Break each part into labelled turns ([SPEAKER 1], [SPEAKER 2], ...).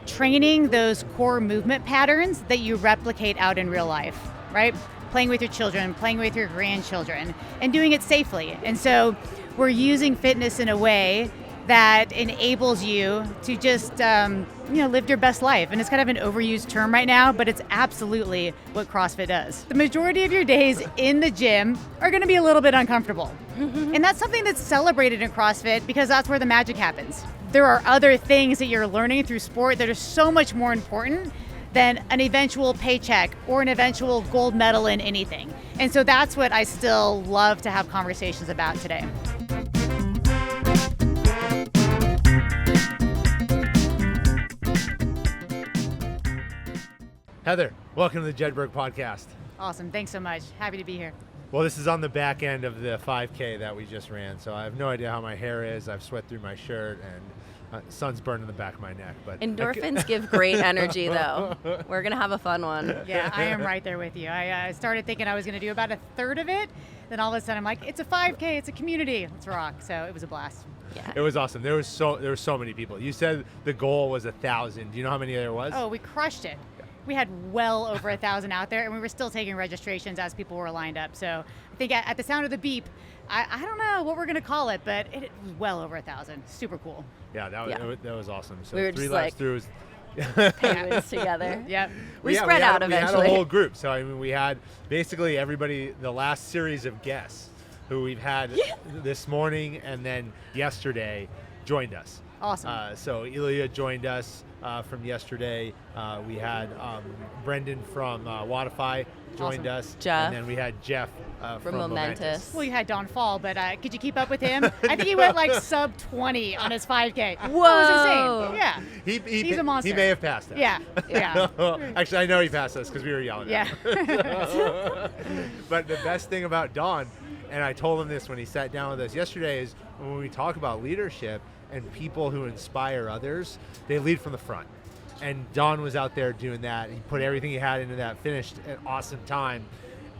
[SPEAKER 1] training those core movement patterns that you replicate out in real life, right? Playing with your children, playing with your grandchildren, and doing it safely. And so we're using fitness in a way that enables you to just live your best life. And it's kind of an overused term right now, but it's absolutely what CrossFit does. The majority of your days in the gym are going to be a little bit uncomfortable. And that's something that's celebrated in CrossFit because that's where the magic happens. There are other things that you're learning through sport that are so much more important than an eventual paycheck or an eventual gold medal in anything. And so that's what I still love to have conversations about today.
[SPEAKER 2] Heather, welcome to the Jedburgh podcast.
[SPEAKER 1] Awesome. Thanks so much. Happy to be here.
[SPEAKER 2] Well, this is on the back end of the 5K that we just ran, so I have no idea how my hair is. I've sweat through my shirt, and sun's burning the back of my neck. But
[SPEAKER 3] endorphins give great energy, though. We're going to have a fun one.
[SPEAKER 1] Yeah, I am right there with you. I started thinking I was going to do about a third of it. Then all of a sudden I'm like, it's a 5K, it's a community. Let's rock. So it was a blast.
[SPEAKER 3] Yeah.
[SPEAKER 2] It was awesome. There were so many people. You said the goal was 1,000. Do you know how many there was?
[SPEAKER 1] Oh, we crushed it. We had well over 1,000 out there, and we were still taking registrations as people were lined up. So I think at the sound of the beep, I don't know what we're going to call it, but it was well over 1,000. Super cool.
[SPEAKER 2] Yeah, that was awesome. So
[SPEAKER 3] we were
[SPEAKER 2] 3
[SPEAKER 3] just
[SPEAKER 2] laps through.
[SPEAKER 3] penguins together.
[SPEAKER 1] Yep.
[SPEAKER 3] We spread out eventually.
[SPEAKER 2] We had a whole group. So I mean, we had basically everybody. The last series of guests who we've had this morning and then yesterday joined us.
[SPEAKER 1] Awesome.
[SPEAKER 2] So Ilya joined us from yesterday. We had Brendan from Watify joined us.
[SPEAKER 3] Jeff.
[SPEAKER 2] And then we had Jeff from Momentous.
[SPEAKER 1] Well, you had Don Fall, but could you keep up with him? I think he went like sub 20 on his 5K.
[SPEAKER 3] Whoa.
[SPEAKER 1] That was insane. Yeah.
[SPEAKER 2] He's
[SPEAKER 1] a monster.
[SPEAKER 2] He may have passed us.
[SPEAKER 1] Yeah.
[SPEAKER 2] Actually, I know he passed us because we were yelling at him. But the best thing about Don, and I told him this when he sat down with us yesterday, is when we talk about leadership and people who inspire others, they lead from the front. And Don was out there doing that. He put everything he had into that, finished an awesome time.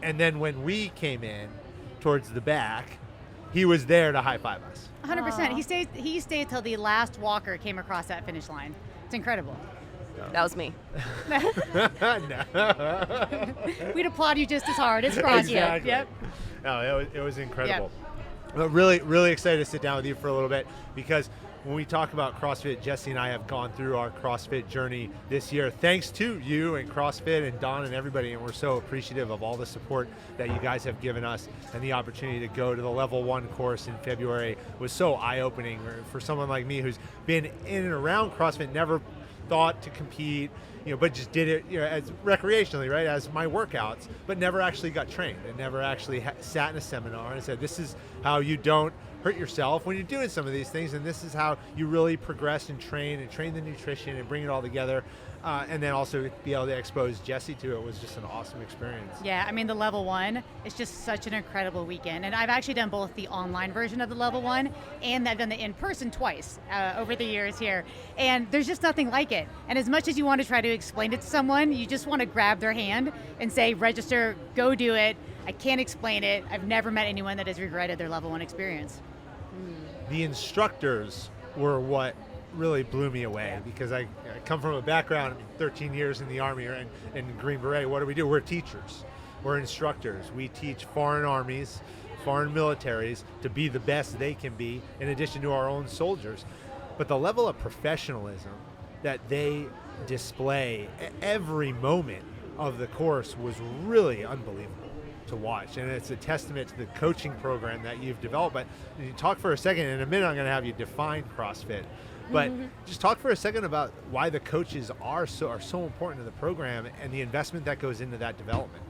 [SPEAKER 2] And then when we came in towards the back, he was there to high-five us.
[SPEAKER 1] 100%. He stayed till the last walker came across that finish line. It's incredible.
[SPEAKER 3] That was me.
[SPEAKER 1] We'd applaud you just as hard. It's CrossFit.
[SPEAKER 2] Exactly.
[SPEAKER 1] Yep.
[SPEAKER 2] No, it was incredible.
[SPEAKER 1] Yep.
[SPEAKER 2] But really excited to sit down with you for a little bit, because when we talk about CrossFit, Jessie and I have gone through our CrossFit journey this year, thanks to you and CrossFit and Don and everybody, and we're so appreciative of all the support that you guys have given us, and the opportunity to go to the Level 1 course in February was so eye-opening for someone like me who's been in and around CrossFit, never thought to compete, but just did it as recreationally, right, as my workouts, but never actually got trained and never actually sat in a seminar and said, this is how you don't hurt yourself when you're doing some of these things, and this is how you really progress and train the nutrition and bring it all together. And then also be able to expose Jessie to it was just an awesome experience.
[SPEAKER 1] Yeah, I mean, the Level 1 is just such an incredible weekend. And I've actually done both the online version of the Level 1 and I've done the in-person twice over the years here. And there's just nothing like it. And as much as you want to try to explain it to someone, you just want to grab their hand and say, register, go do it. I can't explain it. I've never met anyone that has regretted their Level 1 experience.
[SPEAKER 2] The instructors were what really blew me away, because I come from a background, 13 years in the Army and in Green Beret. What do? We're teachers. We're instructors. We teach foreign armies, foreign militaries to be the best they can be, in addition to our own soldiers. But the level of professionalism that they display every moment of the course was really unbelievable to watch, and it's a testament to the coaching program that you've developed. But you talk for a second, in a minute I'm going to have you define CrossFit, but just talk for a second about why the coaches are so important to the program and the investment that goes into that development.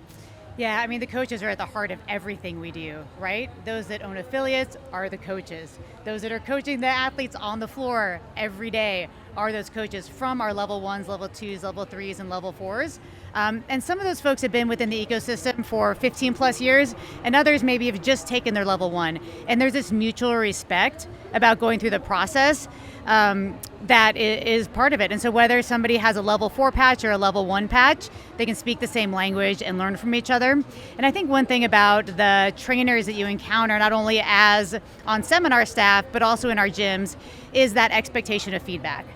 [SPEAKER 1] Yeah, I mean, the coaches are at the heart of everything we do, right? Those that own affiliates are the coaches. Those that are coaching the athletes on the floor every day are those coaches from our Level 1s, Level 2s, Level 3s, and Level 4s. And some of those folks have been within the ecosystem for 15 plus years, and others maybe have just taken their Level 1. And there's this mutual respect about going through the process that is part of it. And so whether somebody has a Level 4 patch or a Level 1 patch, they can speak the same language and learn from each other. And I think one thing about the trainers that you encounter, not only as on seminar staff, but also in our gyms, is that expectation of feedback.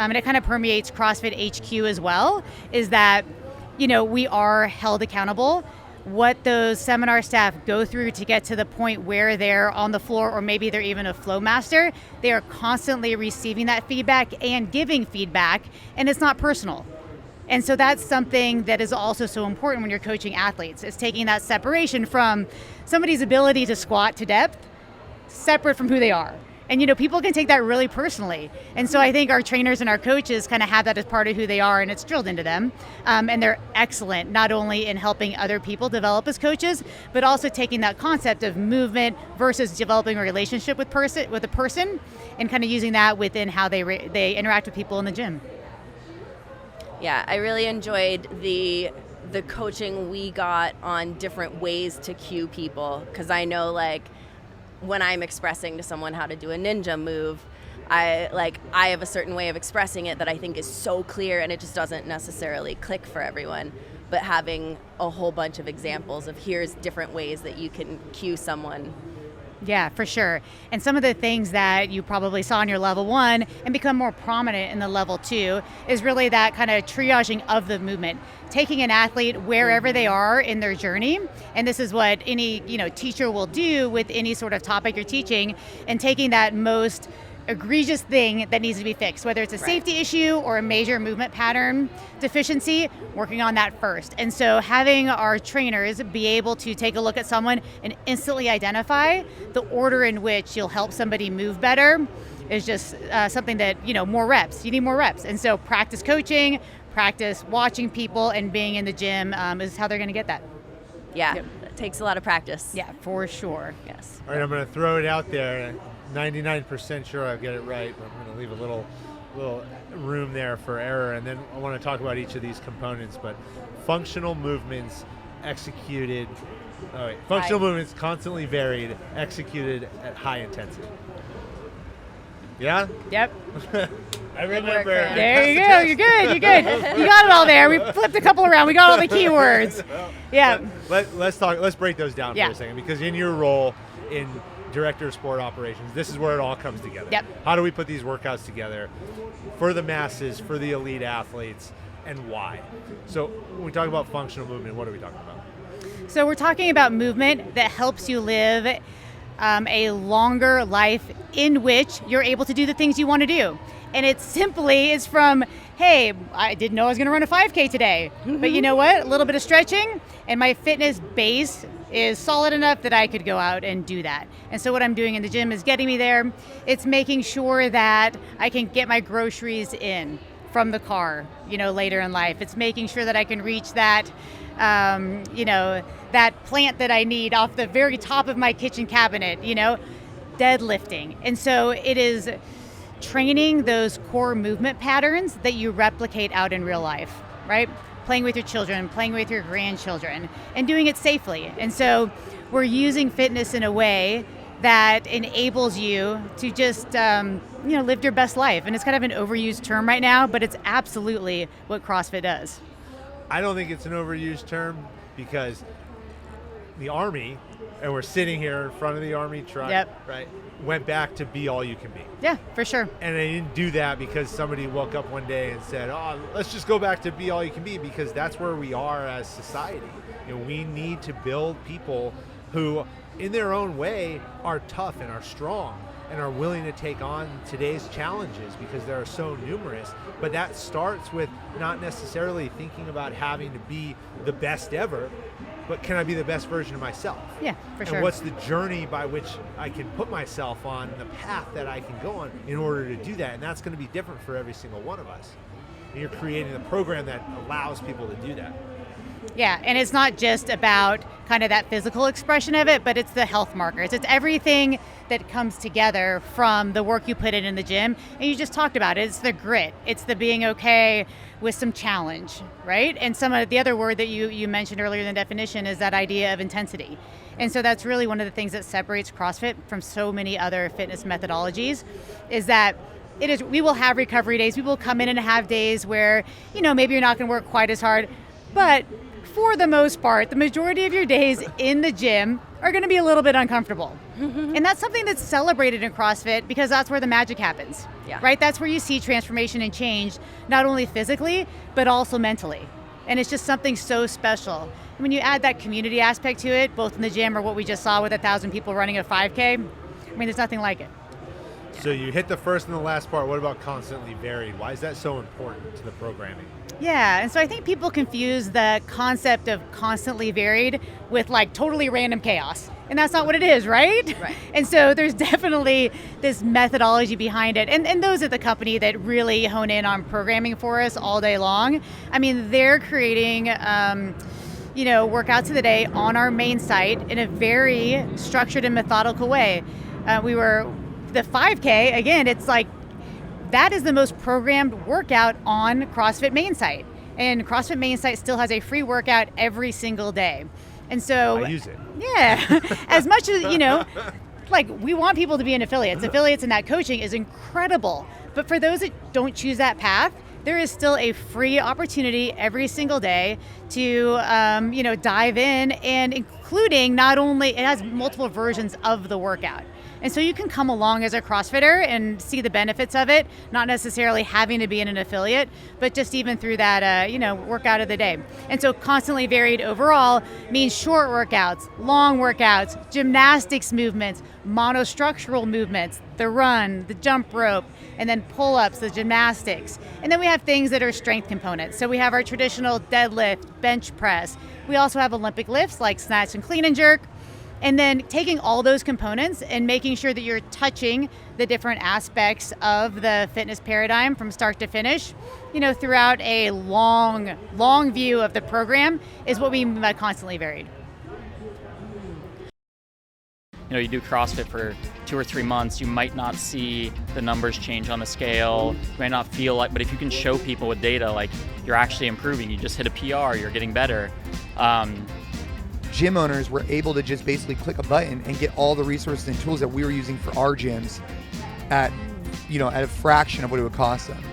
[SPEAKER 1] and it kind of permeates CrossFit HQ as well, is that, we are held accountable. What those seminar staff go through to get to the point where they're on the floor, or maybe they're even a flow master, they are constantly receiving that feedback and giving feedback, and it's not personal. And so that's something that is also so important when you're coaching athletes, is taking that separation from somebody's ability to squat to depth, separate from who they are. And people can take that really personally. And so I think our trainers and our coaches kind of have that as part of who they are, and it's drilled into them. And they're excellent, not only in helping other people develop as coaches, but also taking that concept of movement versus developing a relationship with a person, and kind of using that within how they interact with people in the gym.
[SPEAKER 3] Yeah, I really enjoyed the coaching we got on different ways to cue people, because I know, like, when I'm expressing to someone how to do a ninja move, I have a certain way of expressing it that I think is so clear, and it just doesn't necessarily click for everyone. But having a whole bunch of examples of here's different ways that you can cue someone.
[SPEAKER 1] Yeah, for sure. And some of the things that you probably saw in your level 1 and become more prominent in the level 2 is really that kind of triaging of the movement, taking an athlete wherever they are in their journey. And this is what any teacher will do with any sort of topic you're teaching, and taking that most egregious thing that needs to be fixed, whether it's a safety issue or a major movement pattern deficiency, working on that first. And so having our trainers be able to take a look at someone and instantly identify the order in which you'll help somebody move better is just something that, more reps. You need more reps. And so practice coaching, practice watching people, and being in the gym is how they're going to get that.
[SPEAKER 3] Yeah,
[SPEAKER 1] Yep.
[SPEAKER 3] It takes a lot of practice.
[SPEAKER 1] Yeah, for sure.
[SPEAKER 3] Yes.
[SPEAKER 2] All right, I'm going to throw it out there. 99% sure I'll get it right, but I'm going to leave a little room there for error, and then I want to talk about each of these components. But functional movements executed, functional movements constantly varied, executed at high intensity. Yeah?
[SPEAKER 1] Yep.
[SPEAKER 2] I remember.
[SPEAKER 1] There you go. You're good. You're good. You got it all there. We flipped a couple around. We got all the keywords. Yeah.
[SPEAKER 2] Let's break those down for a second, because in your role in Director of Sport Operations, this is where it all comes together.
[SPEAKER 1] Yep.
[SPEAKER 2] How do we put these workouts together for the masses, for the elite athletes, and why? So when we talk about functional movement, what are we talking about?
[SPEAKER 1] So we're talking about movement that helps you live a longer life in which you're able to do the things you want to do. And it simply is from, hey, I didn't know I was going to run a 5K today, but you know what? A little bit of stretching, and my fitness base is solid enough that I could go out and do that. And so what I'm doing in the gym is getting me there. It's making sure that I can get my groceries in from the car, later in life. It's making sure that I can reach that, that plant that I need off the very top of my kitchen cabinet, deadlifting. And so it is training those core movement patterns that you replicate out in real life, right? Playing with your children, playing with your grandchildren, and doing it safely. And so we're using fitness in a way that enables you to just, live your best life. And it's kind of an overused term right now, but it's absolutely what CrossFit does.
[SPEAKER 2] I don't think it's an overused term, because the Army, and we're sitting here in front of the Army truck, right, went back to be all you can be.
[SPEAKER 1] Yeah, for sure.
[SPEAKER 2] And they didn't do that because somebody woke up one day and said, let's just go back to be all you can be, because that's where we are as society. We need to build people who, in their own way, are tough and are strong and are willing to take on today's challenges, because there are so numerous. But that starts with not necessarily thinking about having to be the best ever, but can I be the best version of myself?
[SPEAKER 1] Yeah, for sure.
[SPEAKER 2] And what's the journey by which I can put myself on, the path that I can go on in order to do that? And that's going to be different for every single one of us. And you're creating a program that allows people to do that.
[SPEAKER 1] Yeah, and it's not just about kind of that physical expression of it, but it's the health markers. It's everything that comes together from the work you put in the gym. And you just talked about it. It's the grit. It's the being okay with some challenge, right? And some of the other word that you mentioned earlier in the definition is that idea of intensity. And so that's really one of the things that separates CrossFit from so many other fitness methodologies, is that we will have recovery days. We will come in and have days where, maybe you're not going to work quite as hard, but for the most part, the majority of your days in the gym are going to be a little bit uncomfortable, And that's something that's celebrated in CrossFit because that's where the magic happens, right? That's where you see transformation and change, not only physically, but also mentally. And it's just something so special. And when you add that community aspect to it, both in the gym or what we just saw with 1,000 people running a 5K, I mean, there's nothing like it.
[SPEAKER 2] So you hit the first and the last part. What about constantly varied? Why is that so important to the programming?
[SPEAKER 1] Yeah, and so I think people confuse the concept of constantly varied with like totally random chaos. And that's not what it is, right?
[SPEAKER 3] Right.
[SPEAKER 1] And so there's definitely this methodology behind it. And those at the company that really hone in on programming for us all day long, I mean, they're creating workouts of the day on our main site in a very structured and methodical way. The 5K, again, it's like, that is the most programmed workout on CrossFit main site. And CrossFit main site still has a free workout every single day. And so
[SPEAKER 2] I use it.
[SPEAKER 1] Yeah, as much as, like we want people to be in affiliates. Affiliates in that coaching is incredible. But for those that don't choose that path, there is still a free opportunity every single day to, dive in, and including not only, it has multiple versions of the workout. And so you can come along as a CrossFitter and see the benefits of it, not necessarily having to be in an affiliate, but just even through that, workout of the day. And so constantly varied overall means short workouts, long workouts, gymnastics movements, monostructural movements, the run, the jump rope, and then pull-ups, the gymnastics. And then we have things that are strength components. So we have our traditional deadlift, bench press. We also have Olympic lifts like snatch and clean and jerk. And then taking all those components and making sure that you're touching the different aspects of the fitness paradigm from start to finish, throughout a long view of the program is what we mean by constantly varied.
[SPEAKER 4] You do CrossFit for 2 or 3 months, you might not see the numbers change on the scale, you might not feel like, but if you can show people with data, like you're actually improving, you just hit a PR, you're getting better.
[SPEAKER 5] Gym owners were able to just basically click a button and get all the resources and tools that we were using for our gyms at a fraction of what it would cost them.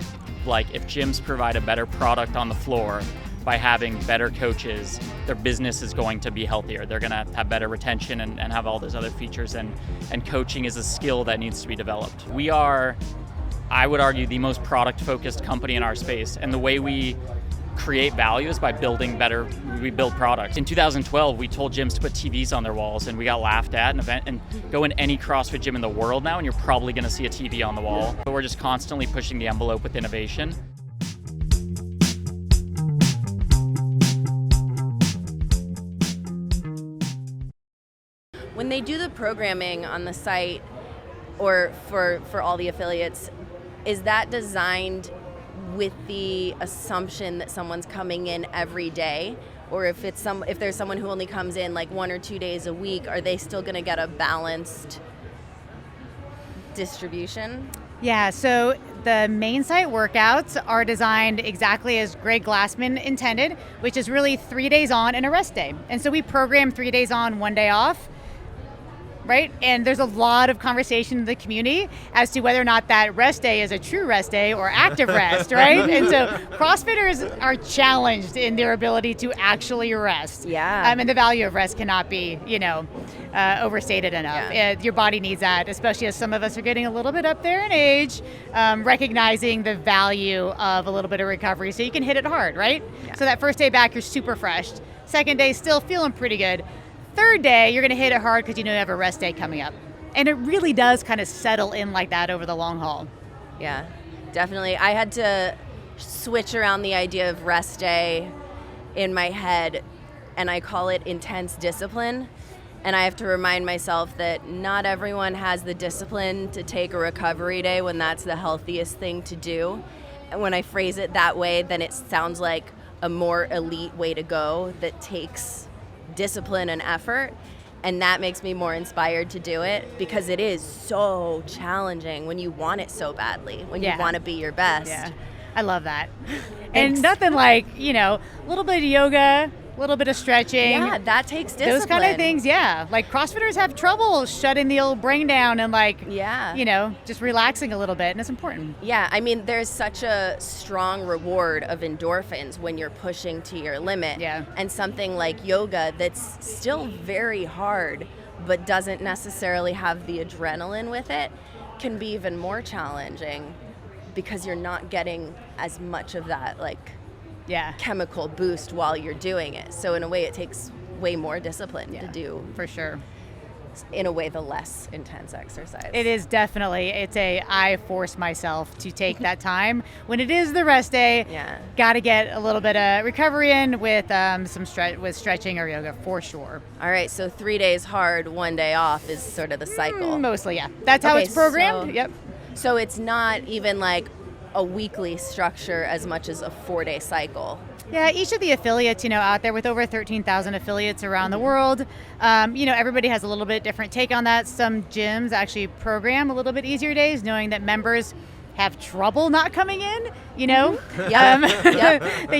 [SPEAKER 4] Like if gyms provide a better product on the floor by having better coaches, their business is going to be healthier. They're going to have better retention and have all those other features. And coaching is a skill that needs to be developed. We are, I would argue, the most product-focused company in our space. And the way we create value is by we build products. In 2012, we told gyms to put TVs on their walls, and we got laughed at an event. And go in any CrossFit gym in the world now, and you're probably going to see a TV on the wall. But we're just constantly pushing the envelope with innovation.
[SPEAKER 3] When they do the programming on the site or for all the affiliates, is that designed with the assumption that someone's coming in every day? Or if there's someone who only comes in like 1 or 2 days a week, are they still going to get a balanced distribution?
[SPEAKER 1] Yeah, so the main site workouts are designed exactly as Greg Glassman intended, which is really 3 days on and a rest day. And so we program 3 days on, 1 day off. Right? And there's a lot of conversation in the community as to whether or not that rest day is a true rest day or active rest, right? And so CrossFitters are challenged in their ability to actually rest.
[SPEAKER 3] Yeah.
[SPEAKER 1] And the value of rest cannot be, overstated enough.
[SPEAKER 3] Yeah.
[SPEAKER 1] Your body needs that, especially as some of us are getting a little bit up there in age, recognizing the value of a little bit of recovery so you can hit it hard, right? Yeah. So that first day back, you're super fresh. Second day, still feeling pretty good. Third day, you're going to hit it hard because you have a rest day coming up. And it really does kind of settle in like that over the long haul.
[SPEAKER 3] Yeah, definitely. I had to switch around the idea of rest day in my head, and I call it intense discipline. And I have to remind myself that not everyone has the discipline to take a recovery day when that's the healthiest thing to do. And when I phrase it that way, then it sounds like a more elite way to go that takes discipline and effort, and that makes me more inspired to do it because it is so challenging when you want it so badly, when you want to be your best.
[SPEAKER 1] Yeah, I love that. And nothing like, a little bit of yoga, a little bit of stretching.
[SPEAKER 3] Yeah, that takes discipline.
[SPEAKER 1] Those kind of things, yeah. Like CrossFitters have trouble shutting the old brain down and just relaxing a little bit, and it's important.
[SPEAKER 3] Yeah, I mean, there's such a strong reward of endorphins when you're pushing to your limit.
[SPEAKER 1] Yeah.
[SPEAKER 3] And something like yoga that's still very hard, but doesn't necessarily have the adrenaline with it, can be even more challenging because you're not getting as much of that like chemical boost while you're doing it. So in a way, it takes way more discipline to do,
[SPEAKER 1] for sure,
[SPEAKER 3] in a way, the less intense exercise.
[SPEAKER 1] It is definitely, I force myself to take that time when it is the rest day. Got to get a little bit of recovery in with with stretching or yoga, for sure.
[SPEAKER 3] All right, so 3 days hard, 1 day off is sort of the cycle.
[SPEAKER 1] Mostly, yeah. That's how it's programmed. Yep.
[SPEAKER 3] So it's not even like a weekly structure as much as a 4-day cycle.
[SPEAKER 1] Yeah, each of the affiliates, out there with over 13,000 affiliates around the world, everybody has a little bit different take on that. Some gyms actually program a little bit easier days, knowing that members have trouble not coming in, They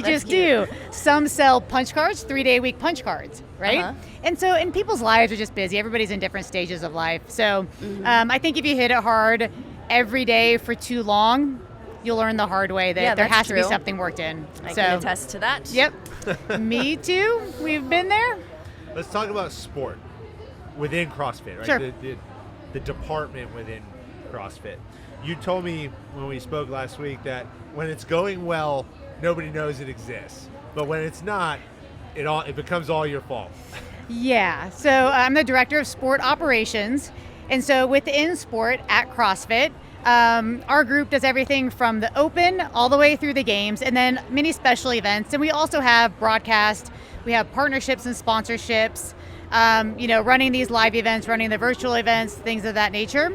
[SPEAKER 1] just do. Some sell punch cards, 3-day-a-week punch cards, right? And people's lives are just busy. Everybody's in different stages of life. So I think if you hit it hard every day for too long, you'll learn the hard way that there has to be something worked in.
[SPEAKER 3] I can attest to that.
[SPEAKER 1] Yep. Me too. We've been there.
[SPEAKER 2] Let's talk about sport within CrossFit, right?
[SPEAKER 1] Sure.
[SPEAKER 2] The department within CrossFit. You told me when we spoke last week that when it's going well, nobody knows it exists. But when it's not, it becomes all your fault.
[SPEAKER 1] Yeah. So I'm the director of sport operations. And so within sport at CrossFit, our group does everything from the open all the way through the games, and then many special events. And we also have broadcast, we have partnerships and sponsorships, running these live events, running the virtual events, things of that nature.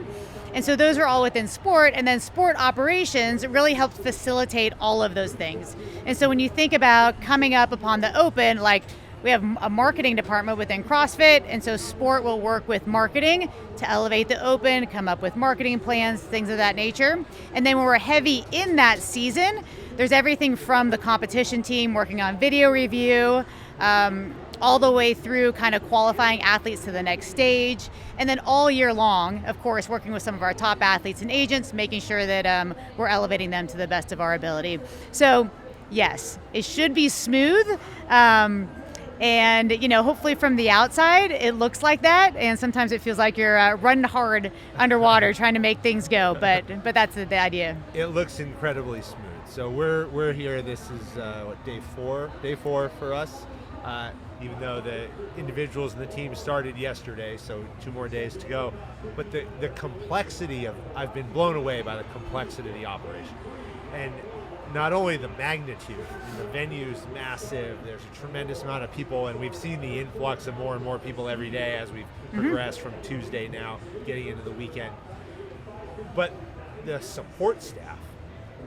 [SPEAKER 1] And so those are all within sport, and then sport operations really helps facilitate all of those things. And so when you think about coming up upon the open, like we have a marketing department within CrossFit, and so sport will work with marketing to elevate the open, come up with marketing plans, things of that nature. And then when we're heavy in that season, there's everything from the competition team working on video review, all the way through kind of qualifying athletes to the next stage. And then all year long, of course, working with some of our top athletes and agents, making sure that we're elevating them to the best of our ability. So yes, it should be smooth. And, hopefully from the outside, it looks like that. And sometimes it feels like you're running hard underwater trying to make things go. But that's the idea.
[SPEAKER 2] It looks incredibly smooth. So we're here. This is day four for us. Even though the individuals and the team started yesterday, so 2 more days to go. But the complexity I've been blown away by the complexity of the operation. And not only the magnitude, the venue's massive, there's a tremendous amount of people, and we've seen the influx of more and more people every day as we've progressed from Tuesday now, getting into the weekend. But the support staff,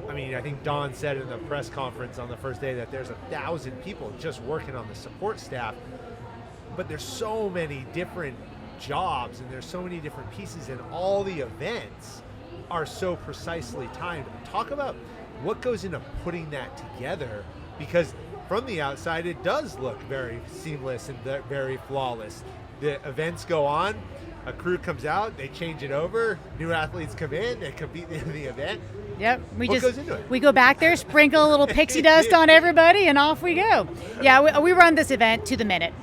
[SPEAKER 2] I think Don said in the press conference on the first day that there's 1,000 people just working on the support staff, but there's so many different jobs and there's so many different pieces, and all the events are so precisely timed. Talk about what goes into putting that together, because from the outside it does look very seamless and very flawless. The events go on, a crew comes out, they change it over, new athletes come in, they compete in the event.
[SPEAKER 1] Yep.
[SPEAKER 2] What goes into it?
[SPEAKER 1] We go back there, sprinkle a little pixie dust on everybody, and off we go. Yeah, we run this event to the minute.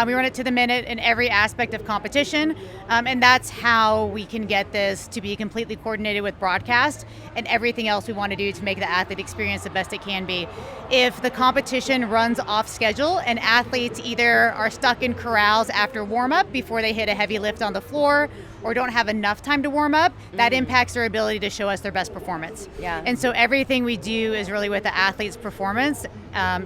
[SPEAKER 1] We run it to the minute in every aspect of competition, and that's how we can get this to be completely coordinated with broadcast and everything else we want to do to make the athlete experience the best it can be. If the competition runs off schedule and athletes either are stuck in corrals after warm-up before they hit a heavy lift on the floor, or don't have enough time to warm up, that impacts their ability to show us their best performance.
[SPEAKER 3] Yeah.
[SPEAKER 1] And so everything we do is really with the athlete's performance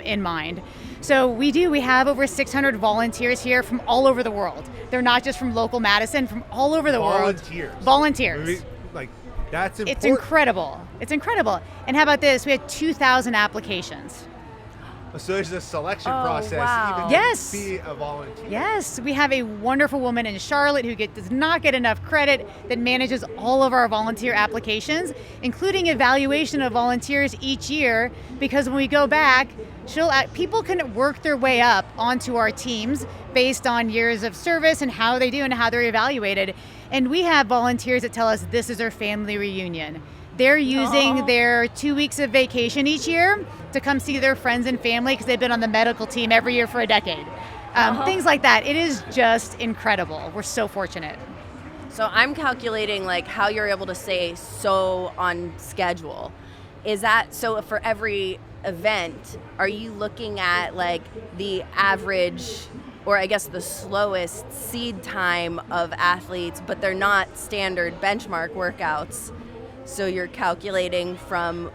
[SPEAKER 1] in mind. So we have over 600 volunteers here from all over the world. They're not just from local Madison, from all over the world. Volunteers.
[SPEAKER 2] That's important.
[SPEAKER 1] It's incredible. And how about this? We had 2,000 applications.
[SPEAKER 2] So there's a selection process,
[SPEAKER 3] wow.
[SPEAKER 2] even to be a volunteer.
[SPEAKER 1] Yes, we have a wonderful woman in Charlotte who does not get enough credit that manages all of our volunteer applications, including evaluation of volunteers each year, because when we go back, people can work their way up onto our teams based on years of service and how they do and how they're evaluated. And we have volunteers that tell us this is their family reunion. They're using their 2 weeks of vacation each year to come see their friends and family because they've been on the medical team every year for a decade. things like that. It is just incredible. We're so fortunate.
[SPEAKER 3] So I'm calculating like how you're able to stay so on schedule. Is that so for every event, are you looking at like the average, or I guess the slowest seed time of athletes, but they're not standard benchmark workouts? So you're calculating from,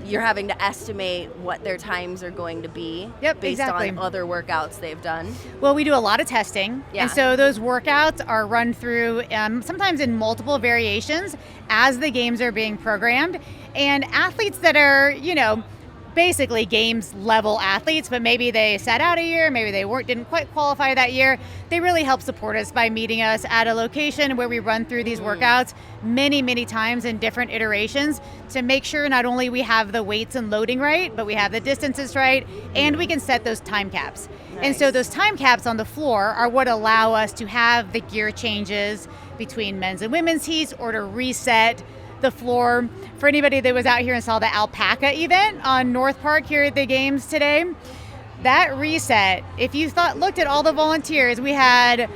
[SPEAKER 3] you're having to estimate what their times are going to be based on other workouts they've done?
[SPEAKER 1] Well, we do a lot of testing.
[SPEAKER 3] Yeah.
[SPEAKER 1] And so those workouts are run through sometimes in multiple variations as the games are being programmed. And athletes that are, basically games level athletes, but maybe they sat out a year, maybe they didn't quite qualify that year, they really help support us by meeting us at a location where we run through these workouts many times in different iterations to make sure not only we have the weights and loading right, but we have the distances right, and we can set those time caps. Nice. And so those time caps on the floor are what allow us to have the gear changes between men's and women's heats, or to reset the floor. For anybody that was out here and saw the alpaca event on North Park here at the games today, that reset, if you looked at all the volunteers, we had,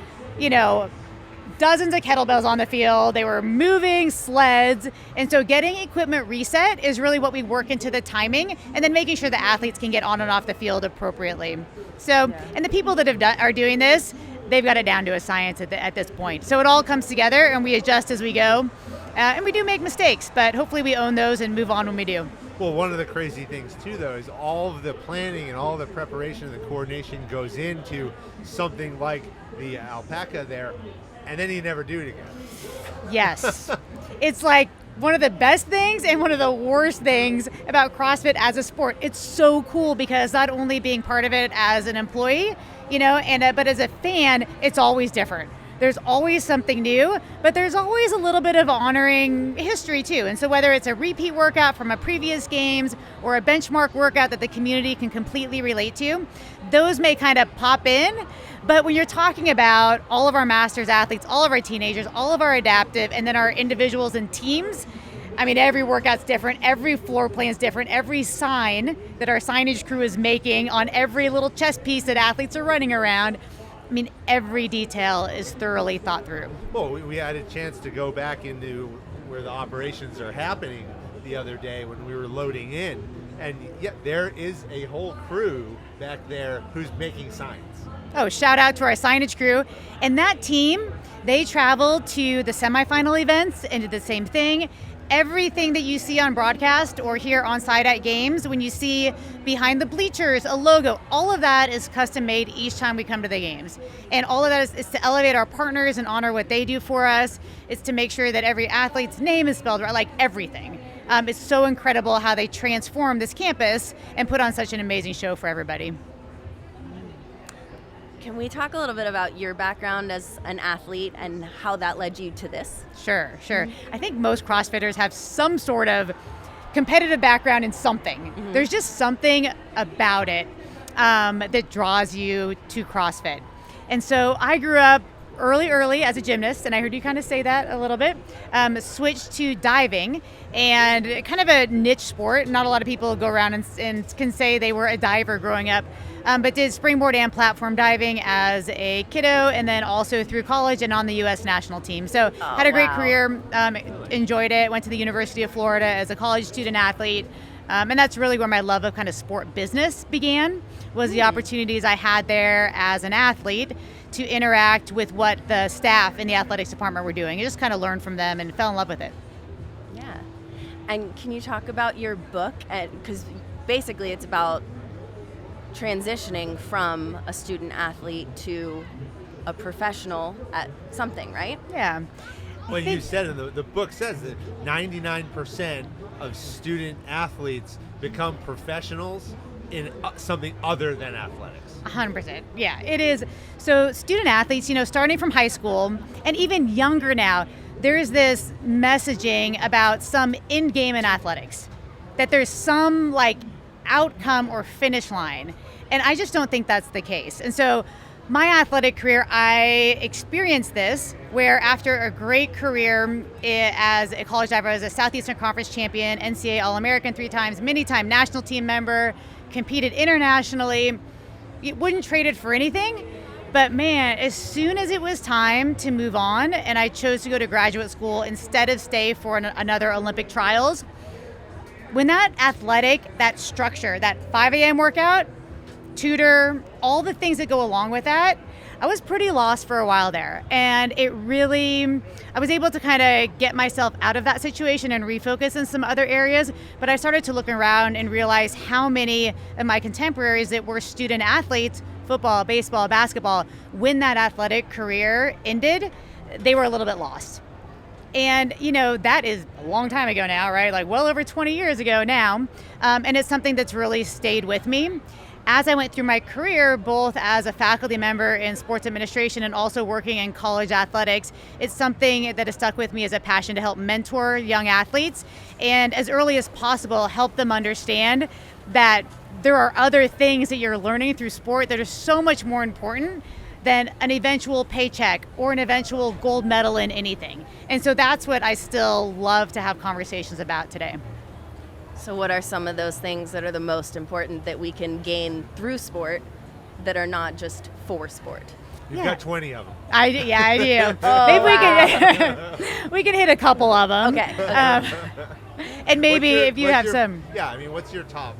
[SPEAKER 1] dozens of kettlebells on the field. They were moving sleds. And so getting equipment reset is really what we work into the timing, and then making sure the athletes can get on and off the field appropriately. So, and the people that are doing this, they've got it down to a science at this point. So it all comes together and we adjust as we go. And we do make mistakes, but hopefully we own those and move on when we do.
[SPEAKER 2] Well, one of the crazy things too, though, is all of the planning and all the preparation and the coordination goes into something like the alpaca there, and then you never do it again.
[SPEAKER 1] Yes. It's like one of the best things and one of the worst things about CrossFit as a sport. It's so cool because not only being part of it as an employee, but as a fan, it's always different. There's always something new, but there's always a little bit of honoring history too. And so whether it's a repeat workout from a previous games or a benchmark workout that the community can completely relate to, those may kind of pop in. But when you're talking about all of our masters athletes, all of our teenagers, all of our adaptive, and then our individuals and teams, I mean, every workout's different, every floor plan's different, every sign that our signage crew is making on every little chess piece that athletes are running around, I mean, every detail is thoroughly thought through.
[SPEAKER 2] Well, we had a chance to go back into where the operations are happening the other day when we were loading in. And yet there is a whole crew back there who's making signs.
[SPEAKER 1] Oh, shout out to our signage crew. And that team, they travel to the semifinal events and did the same thing. Everything that you see on broadcast or here on site at games, when you see behind the bleachers a logo, all of that is custom made each time we come to the games. And all of that is to elevate our partners and honor what they do for us. It's to make sure that every athlete's name is spelled right, like everything. It's so incredible how they transform this campus and put on such an amazing show for everybody.
[SPEAKER 3] Can we talk a little bit about your background as an athlete and how that led you to this?
[SPEAKER 1] Sure. I think most CrossFitters have some sort of competitive background in something. Mm-hmm. There's just something about it that draws you to CrossFit. And so I grew up early as a gymnast, and I heard you kind of say that a little bit, switched to diving, and kind of a niche sport. Not a lot of people go around and can say they were a diver growing up. But did springboard and platform diving as a kiddo, and then also through college and on the U.S. national team. So had a great career, enjoyed it, went to the University of Florida as a college student athlete. And that's really where my love of kind of sport business began, was the opportunities I had there as an athlete to interact with what the staff in the athletics department were doing. I just kind of learned from them and fell in love with it.
[SPEAKER 3] Yeah. And can you talk about your book? Because basically it's about transitioning from a student athlete to a professional at something, right?
[SPEAKER 1] Yeah.
[SPEAKER 2] Well, you said in the book says that 99% of student athletes become professionals in something other than athletics.
[SPEAKER 1] 100%. Yeah, it is. So student athletes, starting from high school and even younger now, there's this messaging about some end game in athletics, that there's some outcome or finish line. And I just don't think that's the case. And so my athletic career, I experienced this, where after a great career as a college diver, as a Southeastern Conference champion, NCAA All-American 3 times, many-time national team member, competed internationally, wouldn't trade it for anything. But man, as soon as it was time to move on and I chose to go to graduate school instead of stay for another Olympic trials, when that athletic, that structure, that 5 a.m. workout, tutor, all the things that go along with that, I was pretty lost for a while there. And I was able to kind of get myself out of that situation and refocus in some other areas. But I started to look around and realize how many of my contemporaries that were student athletes, football, baseball, basketball, when that athletic career ended, they were a little bit lost. And, that is a long time ago now, right? Like well over 20 years ago now. And it's something that's really stayed with me. As I went through my career, both as a faculty member in sports administration and also working in college athletics, it's something that has stuck with me as a passion to help mentor young athletes and as early as possible help them understand that there are other things that you're learning through sport that are so much more important than an eventual paycheck or an eventual gold medal in anything. And so that's what I still love to have conversations about today.
[SPEAKER 3] So what are some of those things that are the most important that we can gain through sport that are not just for sport?
[SPEAKER 2] You've got 20 of them.
[SPEAKER 1] I do.
[SPEAKER 3] Oh,
[SPEAKER 1] Maybe we can hit a couple of them.
[SPEAKER 3] Okay.
[SPEAKER 1] And maybe if you have some.
[SPEAKER 2] Yeah, what's your top?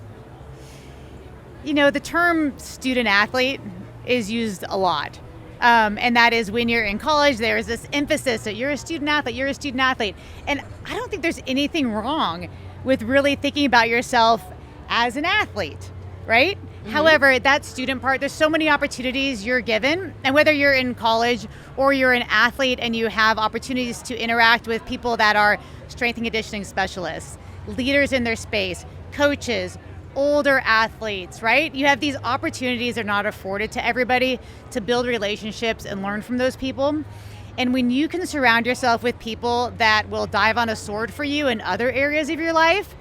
[SPEAKER 1] The term student athlete is used a lot. And that is when you're in college, there's this emphasis that you're a student athlete. And I don't think there's anything wrong with really thinking about yourself as an athlete, right? Mm-hmm. However, that student part, there's so many opportunities you're given. And whether you're in college or you're an athlete and you have opportunities to interact with people that are strength and conditioning specialists, leaders in their space, coaches, older athletes, right? You have these opportunities that are not afforded to everybody to build relationships and learn from those people. And when you can surround yourself with people that will dive on a sword for you in other areas of your life,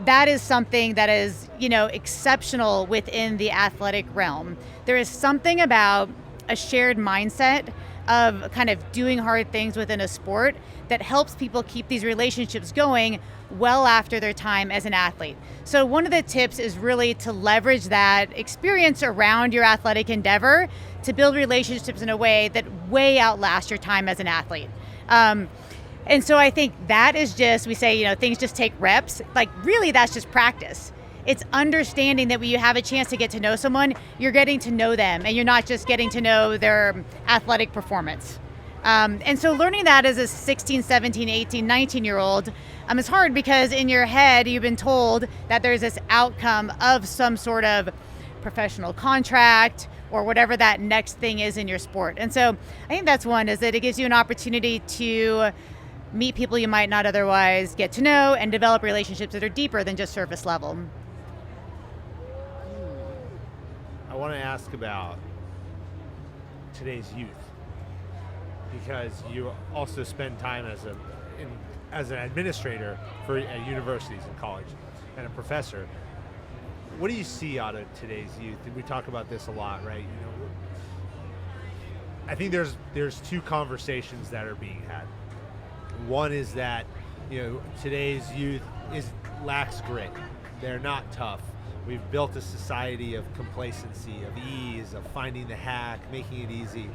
[SPEAKER 1] that is something that is, exceptional within the athletic realm. There is something about a shared mindset of kind of doing hard things within a sport that helps people keep these relationships going well after their time as an athlete. So one of the tips is really to leverage that experience around your athletic endeavor to build relationships in a way that way outlasts your time as an athlete. And so I think that is just, we say, things just take reps. Like really that's just practice. It's understanding that when you have a chance to get to know someone, you're getting to know them and you're not just getting to know their athletic performance. And so learning that as a 16, 17, 18, 19-year-old is hard because in your head, you've been told that there's this outcome of some sort of professional contract or whatever that next thing is in your sport. And so I think that's one, is that it gives you an opportunity to meet people you might not otherwise get to know and develop relationships that are deeper than just surface level.
[SPEAKER 2] I want to ask about today's youth, because you also spend time as an administrator at universities and college and a professor. What do you see out of today's youth? We talk about this a lot, right? I think there's two conversations that are being had. One is that today's youth lacks grit. They're not tough. We've built a society of complacency, of ease, of finding the hack, making it easy.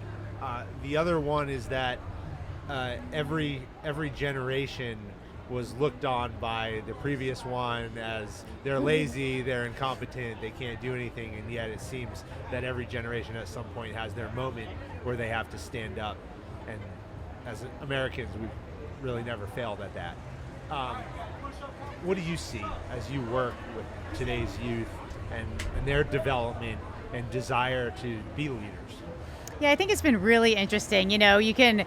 [SPEAKER 2] The other one is that every generation was looked on by the previous one as they're lazy, they're incompetent, they can't do anything, and yet it seems that every generation at some point has their moment where they have to stand up. And as Americans, we've really never failed at that. What do you see as you work with today's youth and their development and desire to be leaders?
[SPEAKER 1] Yeah, I think it's been really interesting. We can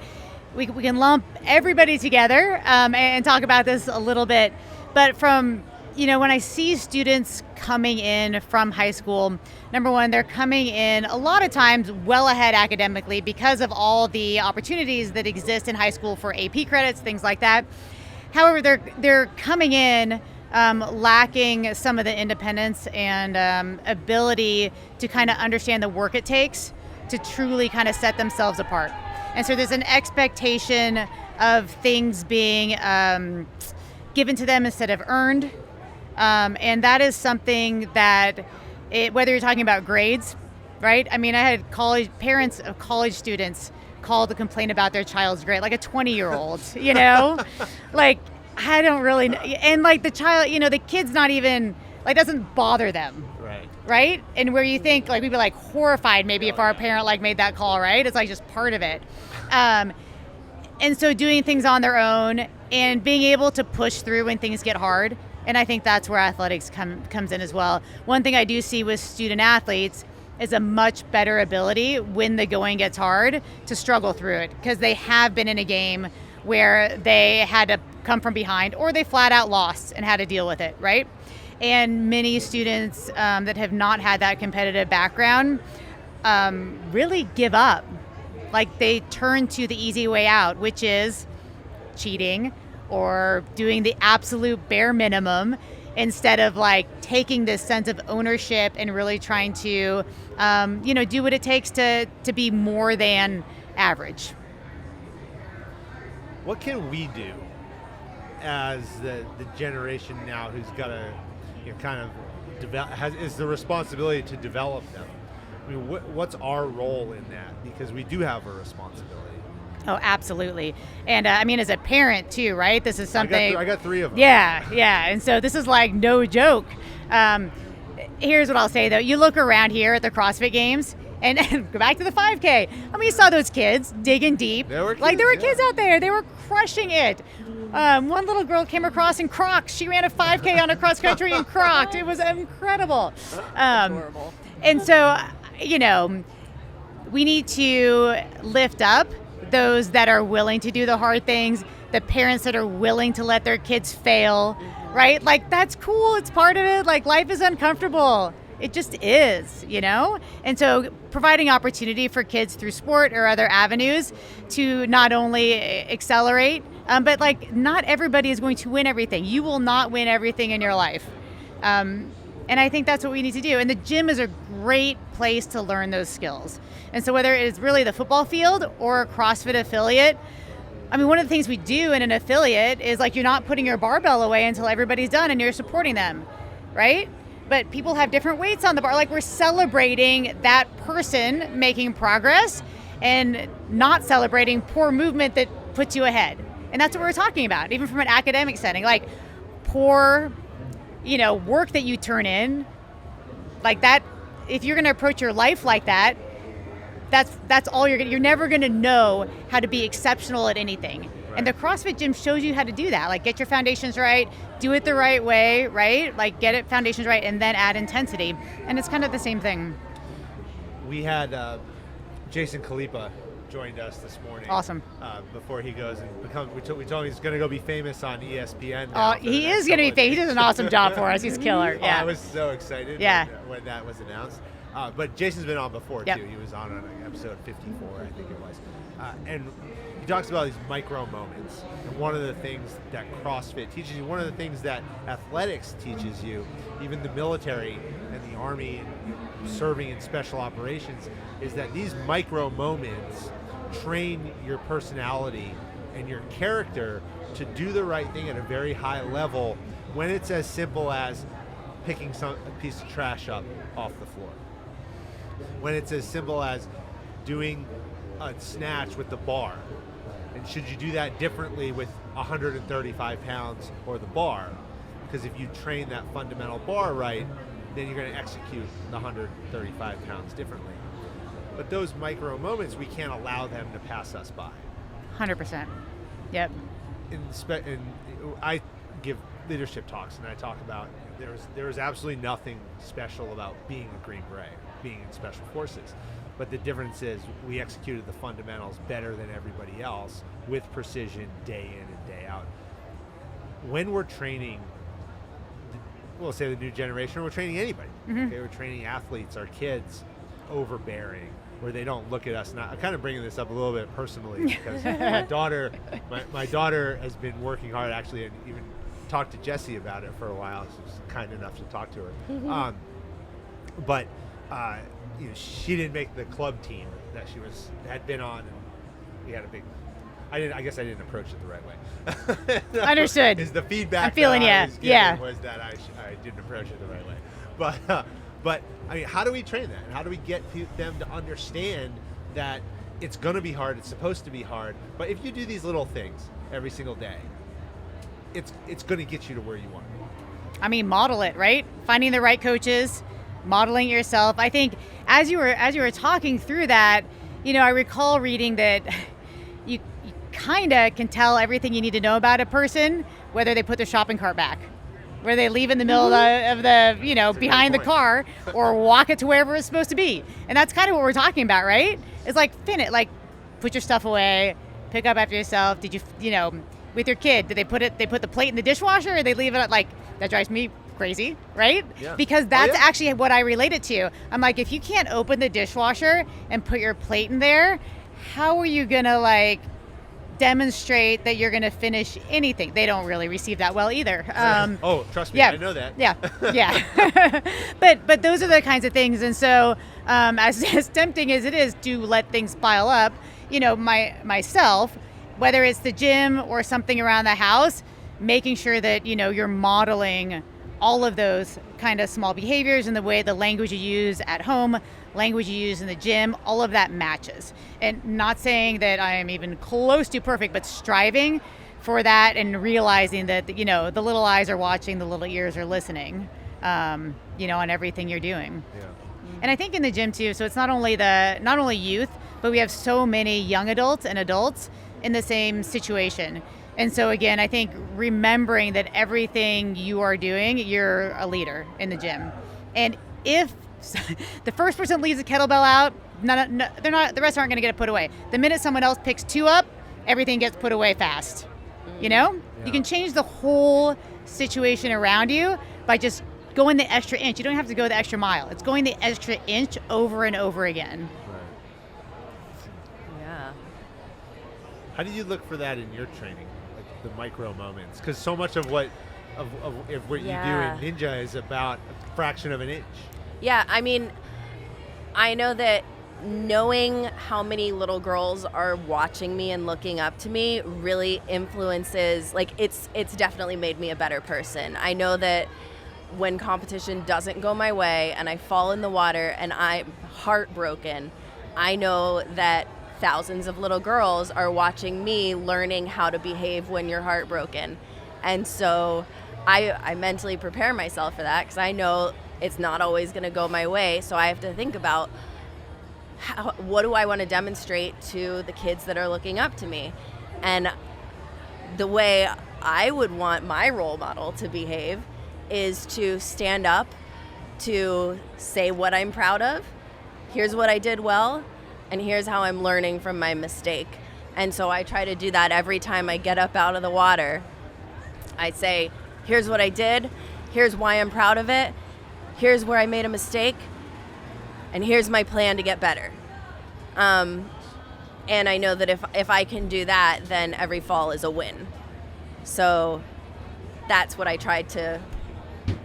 [SPEAKER 1] lump everybody together and talk about this a little bit. But from, when I see students coming in from high school, number one, they're coming in a lot of times well ahead academically because of all the opportunities that exist in high school for AP credits, things like that. However, they're coming in lacking some of the independence and ability to kind of understand the work it takes to truly kind of set themselves apart. And so there's an expectation of things being given to them instead of earned. And that is something that, whether you're talking about grades, right? I mean, I had parents of college students call to complain about their child's grade, like a 20-year-old, you know? Like, I don't really know. And like the child, you know, the kid's not even, like, doesn't bother them. Right? And where you think, like, we'd be like horrified maybe if our parent like made that call, right? It's like just part of it. And so doing things on their own and being able to push through when things get hard. And I think that's where athletics comes in as well. One thing I do see with student athletes is a much better ability when the going gets hard to struggle through it, because they have been in a game where they had to come from behind or they flat out lost and had to deal with it, right? And many students that have not had that competitive background really give up. Like, they turn to the easy way out, which is cheating or doing the absolute bare minimum instead of like taking this sense of ownership and really trying to, do what it takes to be more than average.
[SPEAKER 2] What can we do as the generation now who's got to kind of is the responsibility to develop them? I mean, what's our role in that? Because we do have a responsibility.
[SPEAKER 1] Oh, absolutely. And I mean, as a parent too, right? This is something.
[SPEAKER 2] I got 3 of them.
[SPEAKER 1] Yeah. And so this is like no joke. Here's what I'll say though. You look around here at the CrossFit Games and go back to the 5K. I mean, you saw those kids digging deep. There were kids out there. They were crushing it. One little girl came across in Crocs. She ran a 5K on a cross country in Crocs. It was incredible.
[SPEAKER 3] Adorable.
[SPEAKER 1] And so, we need to lift up those that are willing to do the hard things, the parents that are willing to let their kids fail, right? Like, that's cool. It's part of it. Like, life is uncomfortable. It just is, And so providing opportunity for kids through sport or other avenues to not only accelerate, but like, not everybody is going to win everything. You will not win everything in your life. And I think that's what we need to do. And the gym is a great place to learn those skills. And so whether it's really the football field or a CrossFit affiliate, I mean, one of the things we do in an affiliate is like, you're not putting your barbell away until everybody's done and you're supporting them, right? But people have different weights on the bar. Like, we're celebrating that person making progress and not celebrating poor movement that puts you ahead. And that's what we're talking about, even from an academic setting. Like, poor, work that you turn in, like that, if you're going to approach your life like that, that's all you're never going to know how to be exceptional at anything. Right. And the CrossFit gym shows you how to do that. Like, get your foundations right, do it the right way, right? Like, get it foundations right, and then add intensity. And it's kind of the same thing.
[SPEAKER 2] We had Jason Khalipa joined us this morning.
[SPEAKER 1] Awesome.
[SPEAKER 2] Before he goes and we told him he's going to go be famous on ESPN.
[SPEAKER 1] Oh, he is going to be famous. He does an awesome job for us. He's killer. Yeah.
[SPEAKER 2] I was so excited when that was announced. But Jason's been on before too. He was on episode 54, I think it was. And he talks about these micro moments. And one of the things that CrossFit teaches you, one of the things that athletics teaches you, even the military and the Army and serving in special operations, is that these micro moments train your personality and your character to do the right thing at a very high level, when it's as simple as picking a piece of trash up off the floor. When it's as simple as doing a snatch with the bar. And should you do that differently with 135 pounds or the bar? Because if you train that fundamental bar right, then you're going to execute the 135 pounds differently. But those micro moments, we can't allow them to pass us by.
[SPEAKER 1] 100%. Yep.
[SPEAKER 2] And I give leadership talks, and I talk about there was absolutely nothing special about being a Green Beret, being in Special Forces. But the difference is we executed the fundamentals better than everybody else with precision day in and day out. When we're training, we'll say the new generation, we're training anybody. Mm-hmm. Okay, we're training athletes, our kids, overbearing, where they don't look at us. And I'm kind of bringing this up a little bit personally because my daughter has been working hard, actually, and even talked to Jessie about it for a while. She was kind enough to talk to her. Mm-hmm. But she didn't make the club team that she had been on, and we had a big. I guess I didn't approach it the right way.
[SPEAKER 1] Understood.
[SPEAKER 2] Is the feedback
[SPEAKER 1] I'm feeling
[SPEAKER 2] that I was
[SPEAKER 1] yeah.
[SPEAKER 2] was that I didn't approach it the right way. But I mean, how do we train that? How do we get them to understand that it's going to be hard, it's supposed to be hard, but if you do these little things every single day, it's going to get you to where you want to be.
[SPEAKER 1] I mean, model it, right? Finding the right coaches, modeling yourself. I think as you were talking through that, I recall reading that you kind of can tell everything you need to know about a person, whether they put their shopping cart back, where they leave in the middle of the behind the car, or walk it to wherever it's supposed to be. And that's kind of what we're talking about, right? It's like put your stuff away, pick up after yourself. Did you, with your kid, did they put the plate in the dishwasher, or they leave it like, that drives me crazy, right?
[SPEAKER 2] Yeah.
[SPEAKER 1] Because that's actually what I relate it to. I'm like, if you can't open the dishwasher and put your plate in there, how are you gonna demonstrate that you're going to finish anything? They don't really receive that well either.
[SPEAKER 2] Trust me,
[SPEAKER 1] yeah,
[SPEAKER 2] I know that.
[SPEAKER 1] Yeah. but those are the kinds of things. And so as tempting as it is to let things pile up, myself, whether it's the gym or something around the house, making sure that, you're modeling all of those kind of small behaviors and the language you use at home, language you use in the gym, all of that matches. And not saying that I am even close to perfect, but striving for that and realizing that, the little eyes are watching, the little ears are listening, on everything you're doing.
[SPEAKER 2] Yeah.
[SPEAKER 1] And I think in the gym too, so it's not only youth, but we have so many young adults and adults in the same situation. And so again, I think remembering that everything you are doing, you're a leader in the gym. And if the first person leaves a kettlebell out, they're not. The rest aren't going to get it put away. The minute someone else picks 2 up, everything gets put away fast.
[SPEAKER 2] Yeah.
[SPEAKER 1] You can change the whole situation around you by just going the extra inch. You don't have to go the extra mile. It's going the extra inch over and over again.
[SPEAKER 2] Right.
[SPEAKER 3] Yeah.
[SPEAKER 2] How do you look for that in your training, like the micro moments? Because so much of what you do in Ninja is about a fraction of an inch.
[SPEAKER 3] Yeah, I mean, I know that knowing how many little girls are watching me and looking up to me really influences, it's definitely made me a better person. I know that when competition doesn't go my way and I fall in the water and I'm heartbroken, I know that thousands of little girls are watching me learning how to behave when you're heartbroken. And so I mentally prepare myself for that, because I know it's not always going to go my way. So I have to think about what do I want to demonstrate to the kids that are looking up to me. And the way I would want my role model to behave is to stand up, to say what I'm proud of. Here's what I did well, and here's how I'm learning from my mistake. And so I try to do that every time I get up out of the water. I say, here's what I did, here's why I'm proud of it, here's where I made a mistake, and here's my plan to get better. And I know that if I can do that, then every fall is a win. So that's what I try to